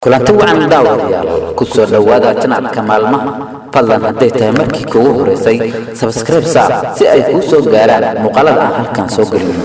kulanti wacan daawadayaal ku soo dhawaada janaalka maalmaha fadlan hadday tahay markii kugu horeysay subscribe saar si ay kuu soo gaaraan muuqaalada aan halkan soo gelino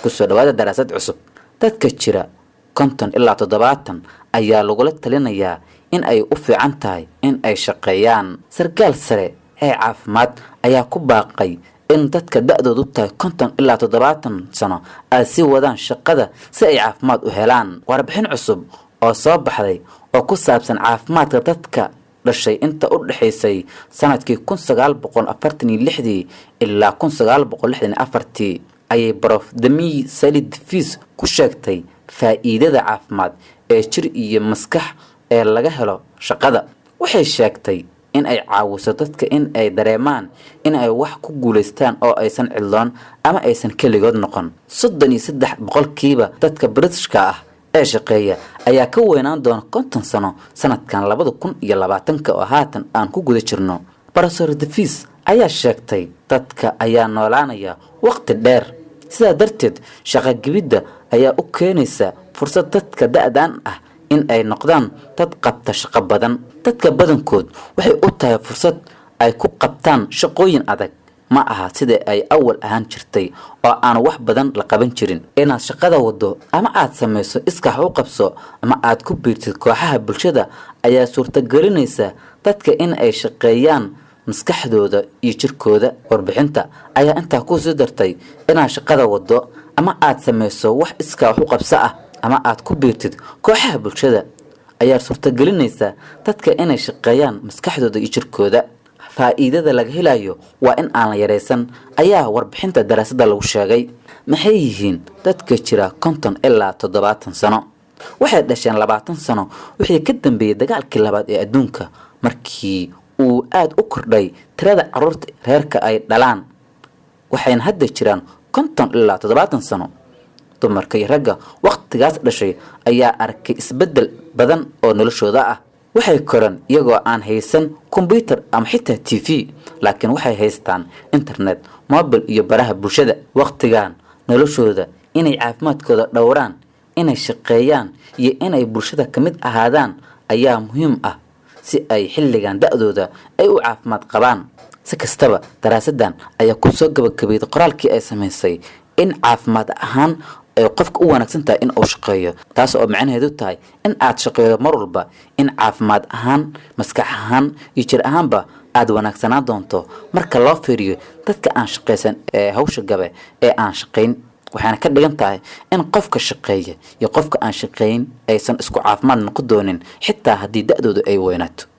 ku soo dhawaada daraasad cusub dadka jira 50 ilaa 70 ayaa lagula talinayaa in ay u fiican tahay in ay shaqeeyaan sarkaal sare ee caafimaad ayaa ku baaqay in dadka da'doodu tahay 50 ilaa 70 sano ay si wadaan shaqada si ay caafimaad u helaan warbixin cusub oo soo baxday oo ku saabsan caafimaadka dadka dhashay inta u dhaxaysay sanadkii 1946 ilaa 1964 ayay Prof Dami Salid Fis ku sheegtay faa'iidada caafimaad ee jir iyo maskax ee laga helo shaqada. Waxay sheegtay in ay caawiso dadka in ay dareemaan in ay wax ku guuleystaan oo aysan cidloon ama aysan kaligood noqon. 33% dadka Britishka ah ee shaqeeya ayaa ka weynaan doona 50 sano sanadkan 2020 oo haatan aan ku guda jirno. Professor Fis ayaa sheegtay dadka ayaa noolaanaya waqti dheer, sidaa darteed shaqo gibida ayaa u keenaysa fursad dadka da'dan ah in ay noqdaan dad qabta shaqo badan. Dadka badankood waxay u tahay fursad ay ku qabtaan shaqooyin adag, ma aha sida ay awal ahaan jirtay oo aan wax badan la qaban jirin. Inaad shaqada wado ama aad samayso iska u qabso ama aad ku biirtid kooxaha bulshada ayaa suurtagelinaysa dadka in ay shaqeeyaan maskaxdooda iyo jirkooda. Warbixinta ayaa intaa ku soo dartay inaad shaqada wado ama aad samayso wax iska u qabso ah ama aad ku biirtid kooxaha bulshada ayaa suurtagelinaysa dadka inay shaqeeyaan maskaxdooda iyo jirkooda. faa'iidada laga helayo waa in aan la yareysan ayaa warbixinta daraasadda lagu sheegay. Maxay yihiin dadka jira 50 ilaa 70 sano? Waxay dhasheen 20 sano wixii ka dambeeyay dagaalkii labaad ee adduunka markii uu aad u kordhay tirada carruurta reerka ay dhalaan. Waxayna hadda jiraan 50 ilaa 70 sano. dumarka iyo ragga waqtigaas dhashay ayaa arkay isbedel badan oo noloshooda ah. waxay koran iyagoo aan haysan computer ama xitaa TV, laakiin waxay haystaan internet, mobile iyo baraha bulshada. waqtigan noloshooda inay caafimaadkooda dhowraan, inay shaqeeyaan iyo inay bulshada kamid ahaadaan ayaa muhiim ah si ay xilligan da'dooda ay u caafimaad qabaan. si kastaba daraasadan ayaa ku soo gabagabeeyay qoraalkii ay sameysay in caafimaad ahaan ay qofka u wanaagsan tahay in uu shaqeeyo, taas oo macnaheedu tahay in aad shaqeeyo mar walba in caafimaad ahaan, maskax ahaan iyo jir ahaanba aad wanaagsanaan doonto marka loo fiiriyo dadka aan shaqeysan ee hawsha gabe ee aan shaqeyn. waxaana ka dhigan tahay in qofka shaqeeya iyo qofka aan shaqeyn aysan isku caafimaad noqon doonin xitaa haddii da'doodu ay weynaato.